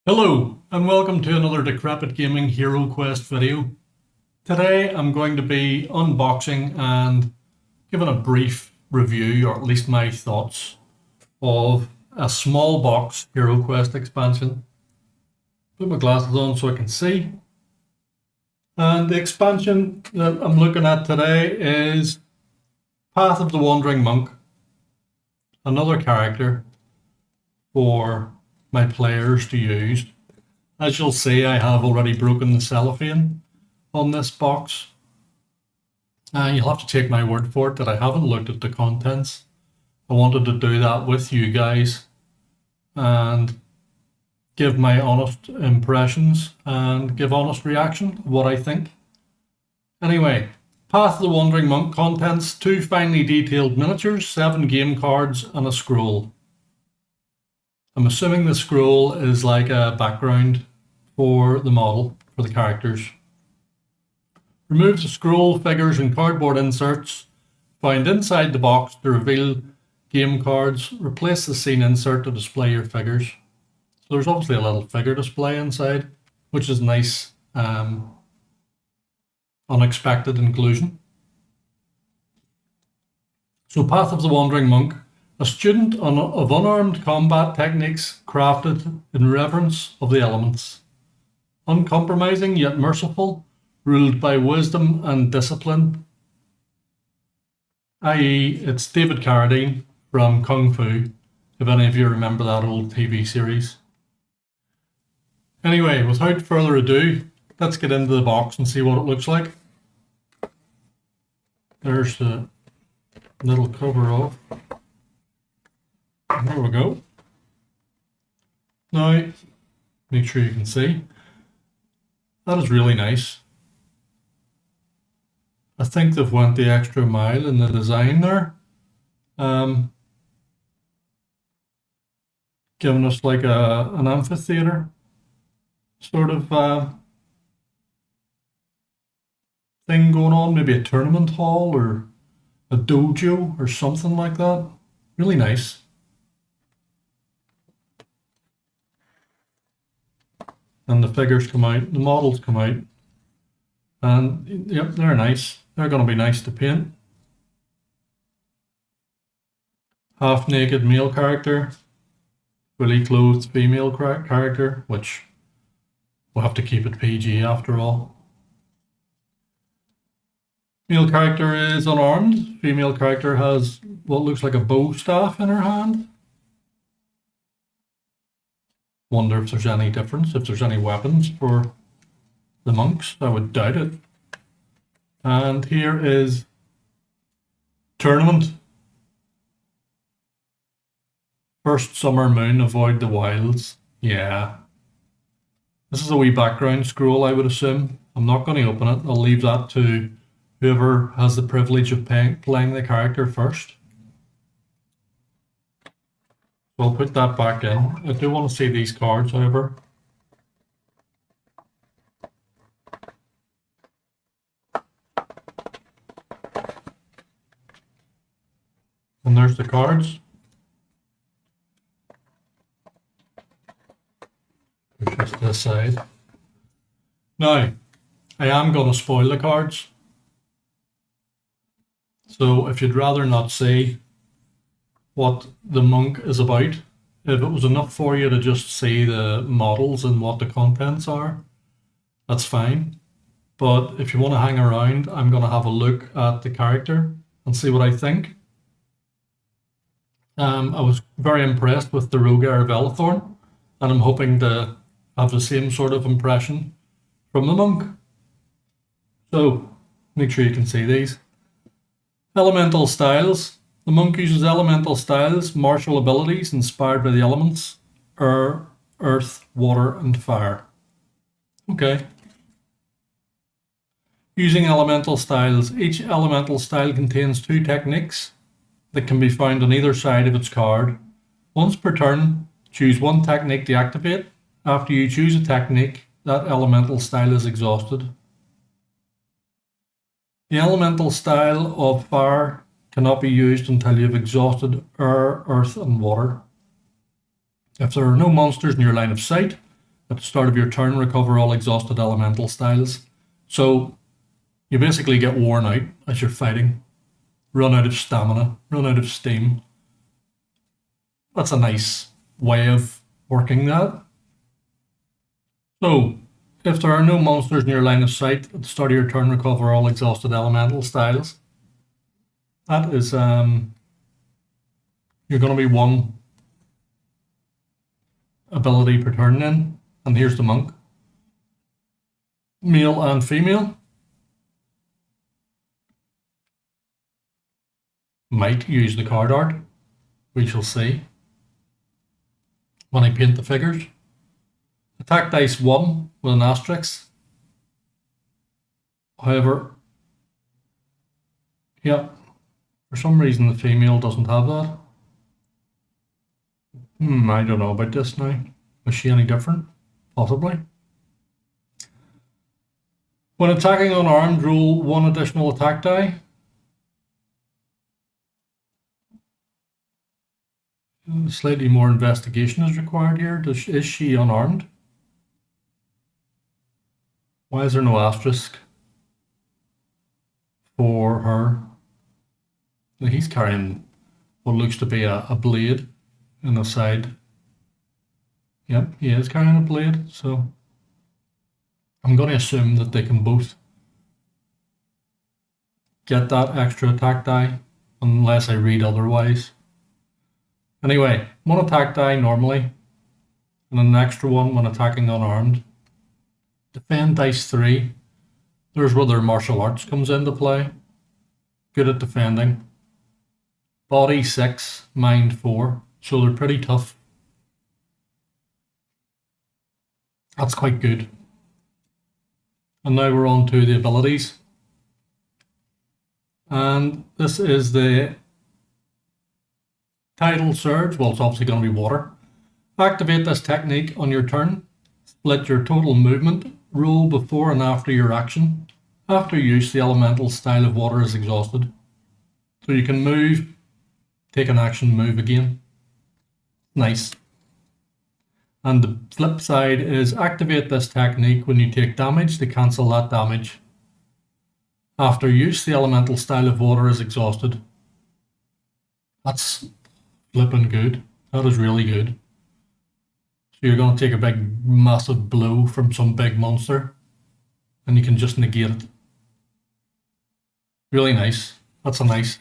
Hello and welcome to another Decrepit Gaming HeroQuest video. Today I'm going to be unboxing and giving a brief review, or at least my thoughts, of a small box HeroQuest expansion. Put my glasses on so I can see. And the expansion that I'm looking at today is Path of the Wandering Monk, another character for my players to use. As you'll see, I have already broken the cellophane on this box. You'll have to take my word for it that I haven't looked at the contents. I wanted to do that with you guys and give my honest impressions and give honest reaction of what I think. Anyway, Path of the Wandering Monk contents: 2 finely detailed miniatures, 7 game cards and a scroll. I'm assuming the scroll is like a background for the model, for the characters. Remove the scroll, figures and cardboard inserts found inside the box to reveal game cards. Replace the scene insert to display your figures. So there's obviously a little figure display inside, which is nice, unexpected inclusion. So Path of the Wandering Monk, a student of unarmed combat techniques crafted in reverence of the elements. Uncompromising yet merciful, ruled by wisdom and discipline. I.e., it's David Carradine from Kung Fu, if any of you remember that old TV series. Anyway, without further ado, let's get into the box and see what it looks like. There's the little cover off. There we go. Now, make sure you can see. That is really nice. I think they've went the extra mile in the design there. Giving us like an amphitheater sort of thing going on. Maybe a tournament hall or a dojo or something like that. Really nice. And the figures come out, the models come out, and yep, they're nice. They're going to be nice to paint. Half naked male character, fully clothed female character, which we'll have to keep it PG after all. Male character is unarmed. Female character has what looks like a bow staff in her hand. Wonder if there's any difference, if there's any weapons for the monks. I would doubt it. And here is tournament. First summer moon, avoid the wilds. Yeah. This is a wee background scroll, I would assume. I'm not going to open it. I'll leave that to whoever has the privilege of playing the character first. So I'll put that back in. I do want to see these cards, however. And there's the cards. Push this to the side. Now, I am going to spoil the cards. So if you'd rather not see what the monk is about, if it was enough for you to just see the models and what the contents are, that's fine. But if you want to hang around, I'm going to have a look at the character and see what I think. I was very impressed with the Rogue Heir of Elathorn, and I'm hoping to have the same sort of impression from the monk. So make sure you can see these. Elemental styles. The monk uses elemental styles, martial abilities inspired by the elements: air, earth, water, and fire. Okay. Using elemental styles. Each elemental style contains 2 techniques that can be found on either side of its card. Once per turn, choose 1 technique to activate. After you choose a technique, that elemental style is exhausted. The elemental style of fire cannot be used until you've exhausted air, earth, and water. If there are no monsters in your line of sight, At the start of your turn, recover all exhausted elemental styles. So you basically get worn out as you're fighting, run out of stamina, run out of steam. That's a nice way of working that. So if there are no monsters in your line of sight, at the start of your turn, recover all exhausted elemental styles. That is, you're going to be one ability per turn then. And here's the monk. Male and female. Might use the card art. We shall see when I paint the figures. Attack dice 1 with an asterisk. However, yeah, for some reason the female doesn't have that. I don't know about this now. Was she any different? Possibly. When attacking unarmed, roll 1 additional attack die. Slightly more investigation is required here. Is she unarmed? Why is there no asterisk for her? He's carrying what looks to be a blade in the side. Yep, he is carrying a blade, so I'm going to assume that they can both get that extra attack die, unless I read otherwise. Anyway, 1 attack die normally, and an extra one when attacking unarmed. Defend dice 3. There's where their martial arts comes into play. Good at defending. Body 6, mind 4, so they're pretty tough. That's quite good. And now we're on to the abilities. And this is the Tidal Surge. Well, it's obviously going to be water. Activate this technique on your turn. Split your total movement. Roll before and after your action. After use, the elemental style of water is exhausted. So you can move, take an action, move again. Nice. And the flip side is activate this technique when you take damage to cancel that damage. After use, the elemental style of water is exhausted. That's flipping good. That is really good. So you're going to take a big, massive blow from some big monster, and you can just negate it. Really nice. That's a nice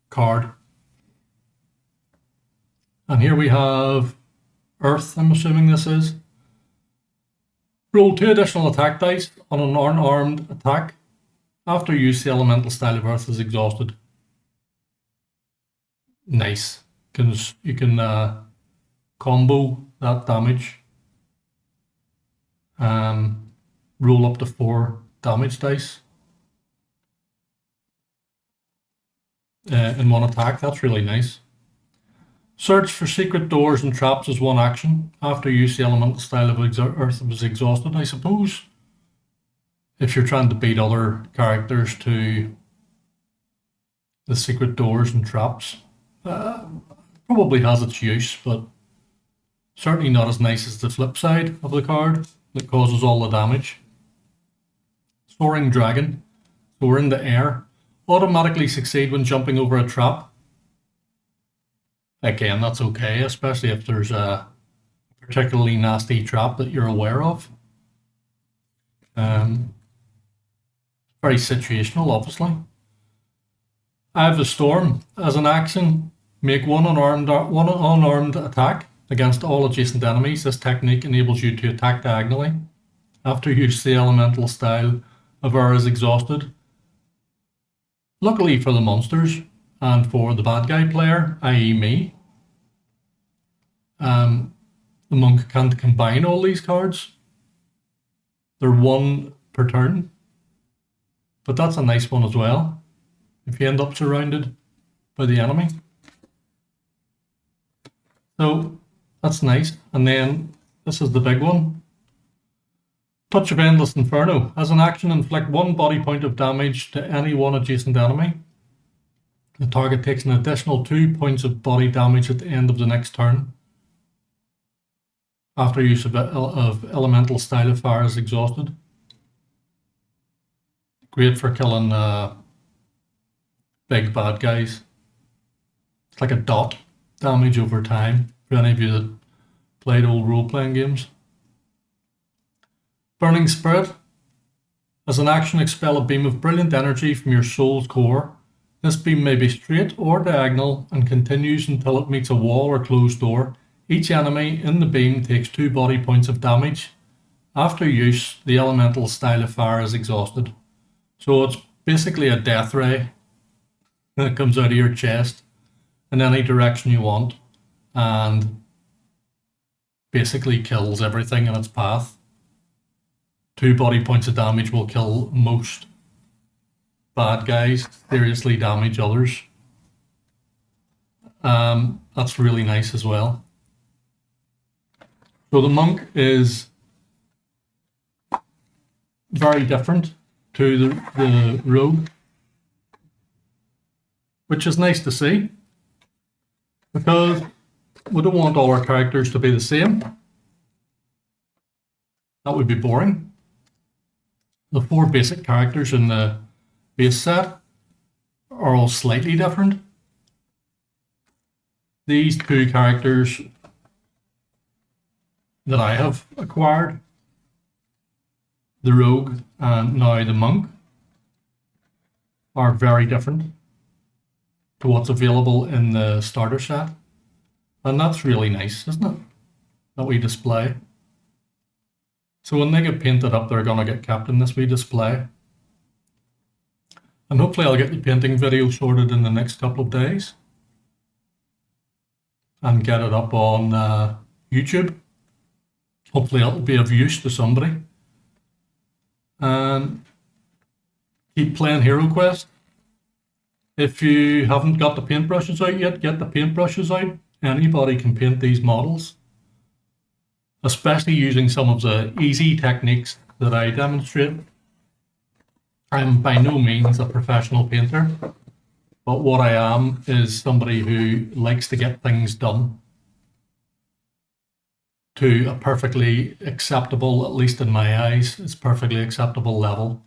card. And here we have Earth, I'm assuming this is. Roll 2 additional attack dice on an unarmed attack. After use, the elemental style of Earth is exhausted. Nice. You can combo that damage. Roll up to 4 damage dice in one attack. That's really nice. Search for secret doors and traps as one action. After use, the elemental style of Earth was exhausted. I suppose if you're trying to beat other characters to the secret doors and traps, probably has its use, but certainly not as nice as the flip side of the card that causes all the damage. Soaring Dragon. So we're in the air. Automatically succeed when jumping over a trap. Again, that's okay, especially if there's a particularly nasty trap that you're aware of. Very situational, obviously. I have the Storm. As an action, make one unarmed attack against all adjacent enemies. This technique enables you to attack diagonally. After use, the elemental style of air is exhausted. Luckily for the monsters, and for the bad guy player, i.e. me, the monk can't combine all these cards. They're 1 per turn, but that's a nice one as well, if you end up surrounded by the enemy. So that's nice. And then this is the big one. Touch of Endless Inferno. As an action, inflict 1 body point of damage to any one adjacent enemy. The target takes an additional 2 points of body damage at the end of the next turn. after use of elemental style of fire is exhausted. Great for killing big bad guys. It's like a dot damage over time for any of you that played old role-playing games. Burning Spirit. As an action, expel a beam of brilliant energy from your soul's core. This beam may be straight or diagonal and continues until it meets a wall or closed door. Each enemy in the beam takes 2 body points of damage. After use, the elemental style of fire is exhausted. So it's basically a death ray that comes out of your chest in any direction you want and basically kills everything in its path. 2 body points of damage will kill most bad guys, seriously damage others. That's really nice as well. So the monk is very different to the rogue, which is nice to see, because we don't want all our characters to be the same. That would be boring. The 4 basic characters in the base set are all slightly different. These 2 characters that I have acquired, the rogue and now the monk, are very different to what's available in the starter set. And that's really nice, isn't it? That wee display. So when they get painted up, they're going to get kept in this wee display. And hopefully I'll get the painting video sorted in the next couple of days and get it up on YouTube. Hopefully it'll be of use to somebody. And keep playing HeroQuest. If you haven't got the paintbrushes out yet, get the paintbrushes out. Anybody can paint these models, especially using some of the easy techniques that I demonstrate. I'm by no means a professional painter, but what I am is somebody who likes to get things done to a perfectly acceptable, at least in my eyes, it's perfectly acceptable level.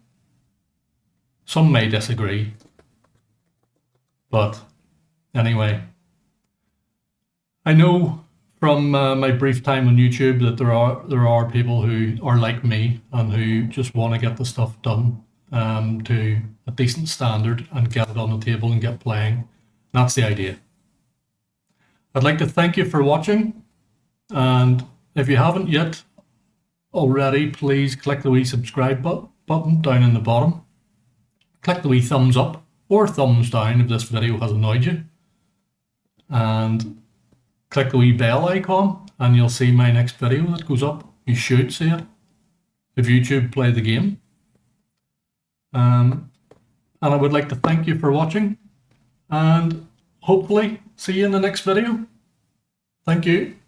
Some may disagree, but anyway. I know from my brief time on YouTube that there are people who are like me and who just want to get the stuff done to a decent standard and get it on the table and get playing. That's the idea. I'd like to thank you for watching, and if you haven't yet already, please click the wee subscribe button down in the bottom. Click the wee thumbs up or thumbs down if this video has annoyed you, and click the wee bell icon and you'll see my next video that goes up. You should see it if YouTube play the game. And I would like to thank you for watching and hopefully see you in the next video. Thank you.